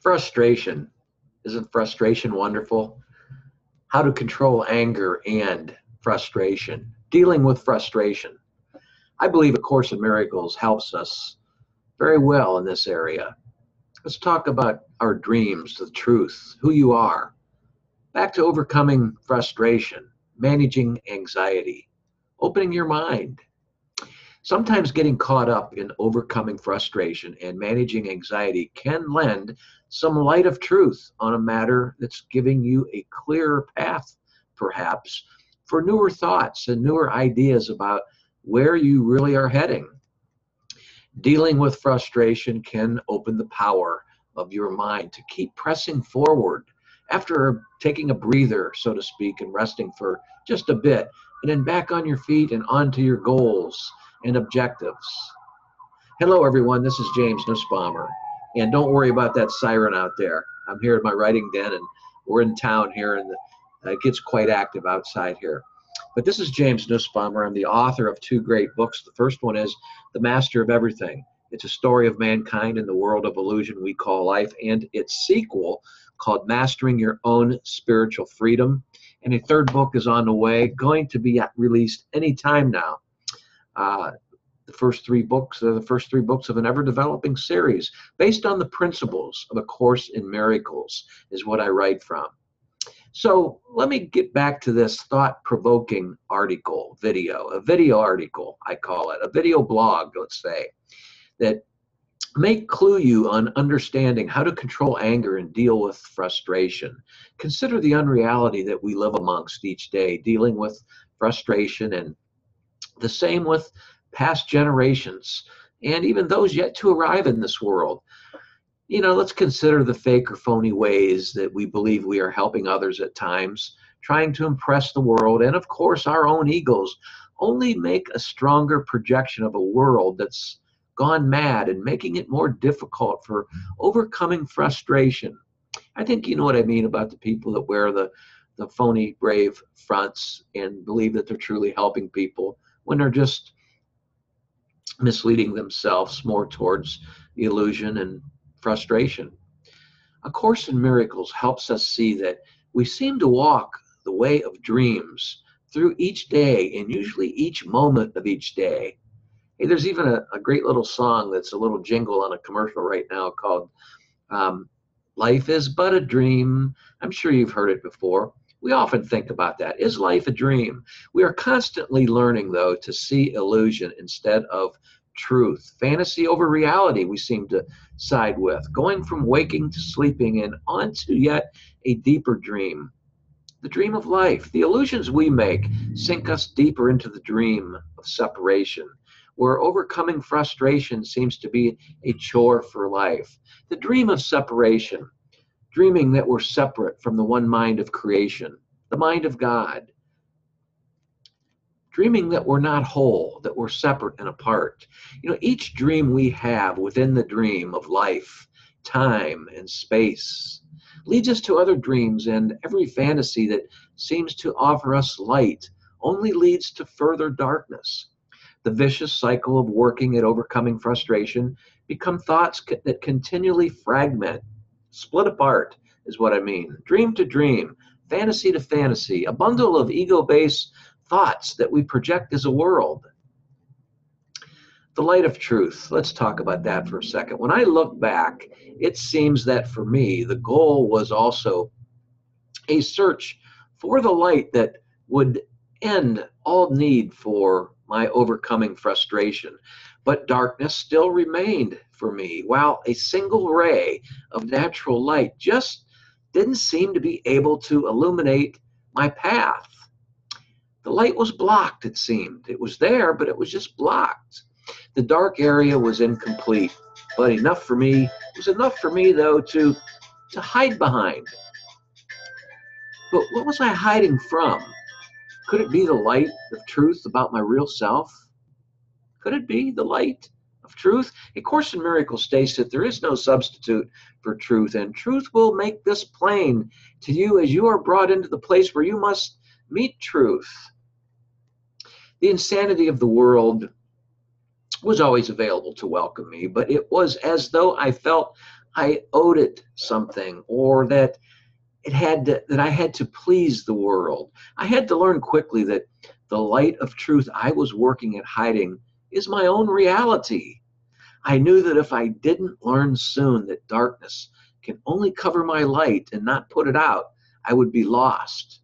Frustration. Isn't frustration wonderful? How to control anger and frustration. Dealing with frustration. I believe A Course in Miracles helps us very well in this area. Let's talk about our dreams, the truth, who you are. Back to overcoming frustration, managing anxiety, opening your mind. Sometimes getting caught up in overcoming frustration and managing anxiety can lend some light of truth on a matter that's giving you a clearer path, perhaps, for newer thoughts and newer ideas about where you really are heading. Dealing with frustration can open the power of your mind to keep pressing forward after taking a breather, so to speak, and resting for just a bit, and then back on your feet and onto your goals and objectives. Hello, everyone. This is James Nussbaumer. And don't worry about that siren out there. I'm here at my writing den, and we're in town here, and it gets quite active outside here. But this is James Nussbaumer. I'm the author of two great books. The first one is The Master of Everything. It's a story of mankind in the world of illusion we call life, and its sequel called Mastering Your Own Spiritual Freedom. And a third book is on the way, going to be released any time now. The first three books are the first three books of an ever-developing series based on the principles of A Course in Miracles is what I write from. So let me get back to this thought-provoking article, a video article, I call it, a video blog, let's say, that may clue you on understanding how to control anger and deal with frustration. Consider the unreality that we live amongst each day, dealing with frustration, and the same with past generations and even those yet to arrive in this world. You know, let's consider the fake or phony ways that we believe we are helping others at times, trying to impress the world, and of course our own egos only make a stronger projection of a world that's gone mad and making it more difficult for overcoming frustration. I think you know what I mean about the people that wear the phony brave fronts and believe that they're truly helping people when they're just misleading themselves more towards the illusion and frustration. A Course in Miracles helps us see that we seem to walk the way of dreams through each day and usually each moment of each day. Hey, there's even a great little song that's a little jingle on a commercial right now called Life is But a Dream. I'm sure you've heard it before. We often think about that. Is life a dream? We are constantly learning, though, to see illusion instead of truth. Fantasy over reality we seem to side with, going from waking to sleeping and on to yet a deeper dream. The dream of life. The illusions we make sink us deeper into the dream of separation, where overcoming frustration seems to be a chore for life. The dream of separation. Dreaming that we're separate from the one mind of creation, the mind of God. Dreaming that we're not whole, that we're separate and apart. You know, each dream we have within the dream of life, time, and space leads us to other dreams, and every fantasy that seems to offer us light only leads to further darkness. The vicious cycle of working at overcoming frustration become thoughts that continually fragment. Split apart is what I mean. Dream to dream, fantasy to fantasy, a bundle of ego-based thoughts that we project as a world. The light of truth. Let's talk about that for a second. When I look back, it seems that for me, the goal was also a search for the light that would end all need for my overcoming frustration. But darkness still remained for me, while a single ray of natural light just didn't seem to be able to illuminate my path. The light was blocked, it seemed. It was there, but it was just blocked. The dark area was incomplete, but enough for me. It was enough for me, though, to hide behind. But what was I hiding from? Could it be the light of truth about my real self? Could it be the light of truth? A Course in Miracles states that there is no substitute for truth, and truth will make this plain to you as you are brought into the place where you must meet truth. The insanity of the world was always available to welcome me, but it was as though I felt I owed it something, or that that I had to please the world. I had to learn quickly that the light of truth I was working at hiding is my own reality. I knew that if I didn't learn soon that darkness can only cover my light and not put it out, I would be lost.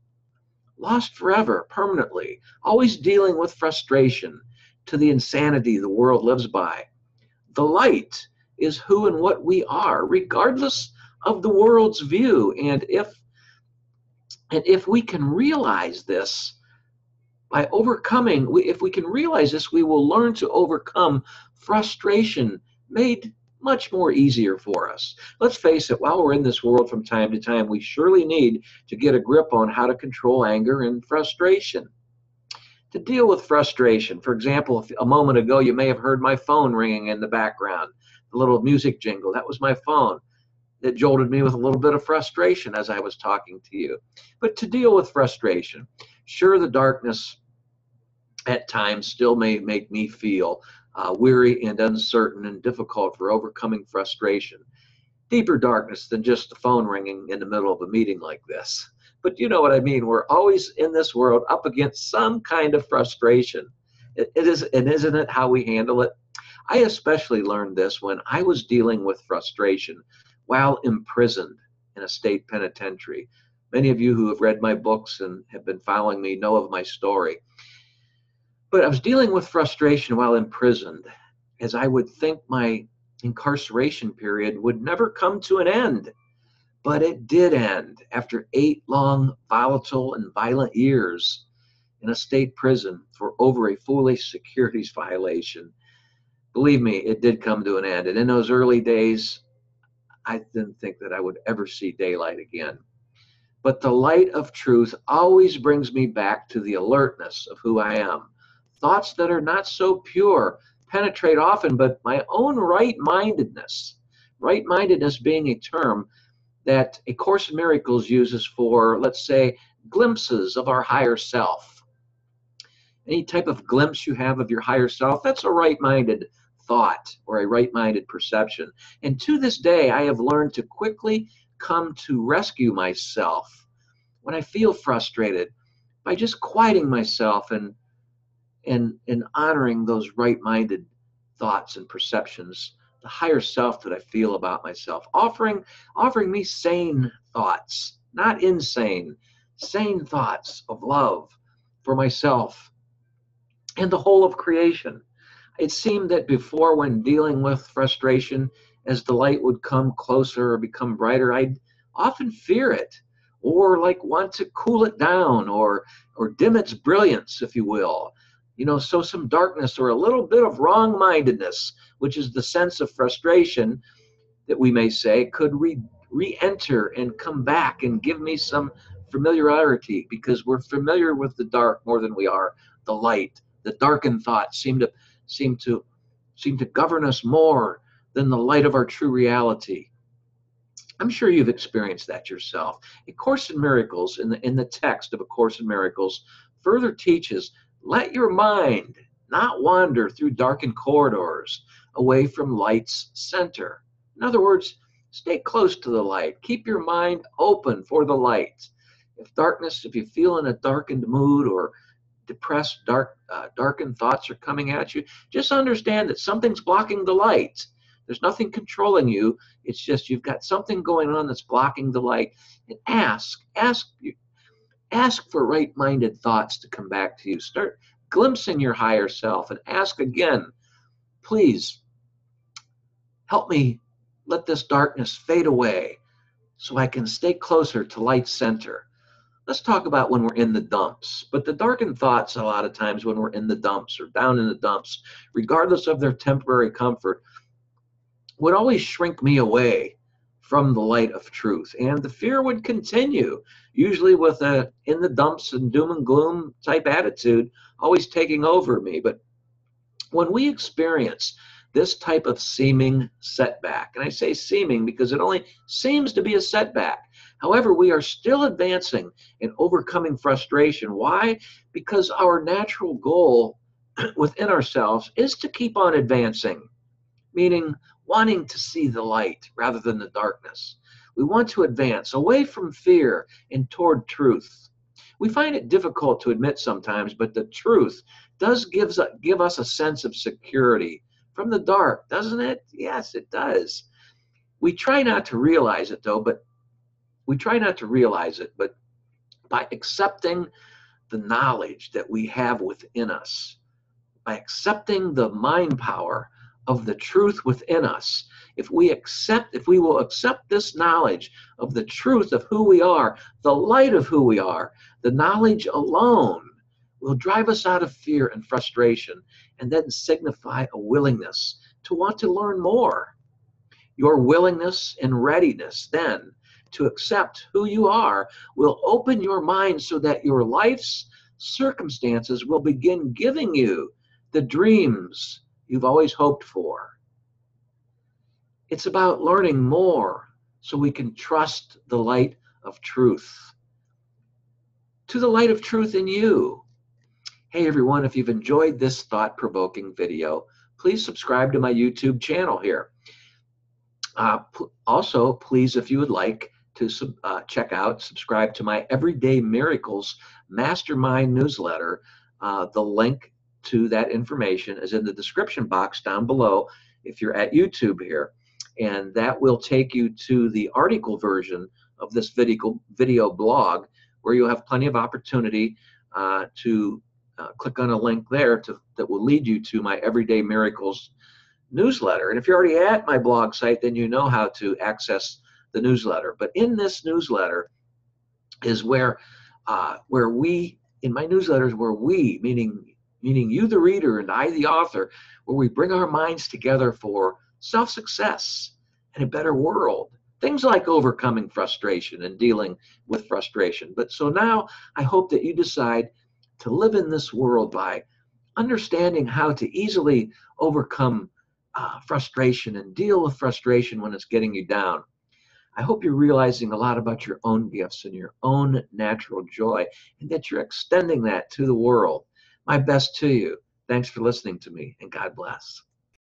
Lost forever, permanently, always dealing with frustration to the insanity the world lives by. The light is who and what we are, regardless of the world's view. And if we can realize this, by overcoming, if we can realize this, we will learn to overcome frustration made much more easier for us. Let's face it, while we're in this world from time to time, we surely need to get a grip on how to control anger and frustration. To deal with frustration, for example, a moment ago, you may have heard my phone ringing in the background, the little music jingle. That was my phone. It jolted me with a little bit of frustration as I was talking to you. But to deal with frustration, sure, the darkness at times still may make me feel weary and uncertain and difficult for overcoming frustration. Deeper darkness than just the phone ringing in the middle of a meeting like this. But you know what I mean. We're always in this world up against some kind of frustration. And isn't it how we handle it? I especially learned this when I was dealing with frustration while imprisoned in a state penitentiary. Many of you who have read my books and have been following me know of my story. But I was dealing with frustration while imprisoned, as I would think my incarceration period would never come to an end. But it did end after 8 long, volatile, and violent years in a state prison for over a foolish securities violation. Believe me, it did come to an end. And in those early days, I didn't think that I would ever see daylight again. But the light of truth always brings me back to the alertness of who I am. Thoughts that are not so pure penetrate often, but my own right-mindedness. Right-mindedness being a term that A Course in Miracles uses for, let's say, glimpses of our higher self. Any type of glimpse you have of your higher self, that's a right-minded thought or a right-minded perception. And to this day, I have learned to quickly come to rescue myself when I feel frustrated by just quieting myself and honoring those right-minded thoughts and perceptions, the higher self that I feel about myself, offering me sane thoughts, not insane, sane thoughts of love for myself and the whole of creation. It seemed that before, when dealing with frustration, as the light would come closer or become brighter, I'd often fear it, or like want to cool it down or dim its brilliance, if you will. So some darkness or a little bit of wrong-mindedness, which is the sense of frustration that we may say, could re-enter and come back and give me some familiarity, because we're familiar with the dark more than we are the light. The darkened thoughts seem to govern us more than the light of our true reality. I'm sure you've experienced that yourself. A Course in Miracles, in the text of A Course in Miracles, further teaches, let your mind not wander through darkened corridors away from light's center. In other words, stay close to the light. Keep your mind open for the light. If you feel in a darkened mood or depressed, darkened thoughts are coming at you, just understand that something's blocking the light. There's nothing controlling you. It's just you've got something going on that's blocking the light. And ask for right-minded thoughts to come back to you. Start glimpsing your higher self and ask again, please help me let this darkness fade away so I can stay closer to light's center. Let's talk about when we're in the dumps. But the darkened thoughts, a lot of times when we're in the dumps or down in the dumps, regardless of their temporary comfort, would always shrink me away from the light of truth. And the fear would continue, usually with a in the dumps and doom and gloom type attitude always taking over me. But when we experience this type of seeming setback, and I say seeming because it only seems to be a setback. However, we are still advancing and overcoming frustration. Why? Because our natural goal within ourselves is to keep on advancing, meaning wanting to see the light rather than the darkness. We want to advance away from fear and toward truth. We find it difficult to admit sometimes, but the truth does give us a sense of security from the dark, doesn't it? Yes, it does. We try not to realize it, though, but by accepting the knowledge that we have within us, by accepting the mind power of the truth within us, if we will accept this knowledge of the truth of who we are, the light of who we are, the knowledge alone will drive us out of fear and frustration, and then signify a willingness to want to learn more. Your willingness and readiness then to accept who you are will open your mind so that your life's circumstances will begin giving you the dreams you've always hoped for. It's about learning more so we can trust the light of truth. To the light of truth in you. Hey everyone, if you've enjoyed this thought-provoking video, please subscribe to my YouTube channel here. Also, please, if you would like to subscribe to my Everyday Miracles Mastermind newsletter, the link to that information is in the description box down below if you're at YouTube here. And that will take you to the article version of this video blog, where you'll have plenty of opportunity to click on a link there that will lead you to my Everyday Miracles newsletter. And if you're already at my blog site, then you know how to access the newsletter. But in this newsletter is where we, in my newsletters, where we, meaning you the reader and I the author, where we bring our minds together for self-success and a better world. Things like overcoming frustration and dealing with frustration. But so now I hope that you decide to live in this world by understanding how to easily overcome frustration and deal with frustration when it's getting you down. I hope you're realizing a lot about your own gifts and your own natural joy, and that you're extending that to the world. My best to you. Thanks for listening to me, and God bless.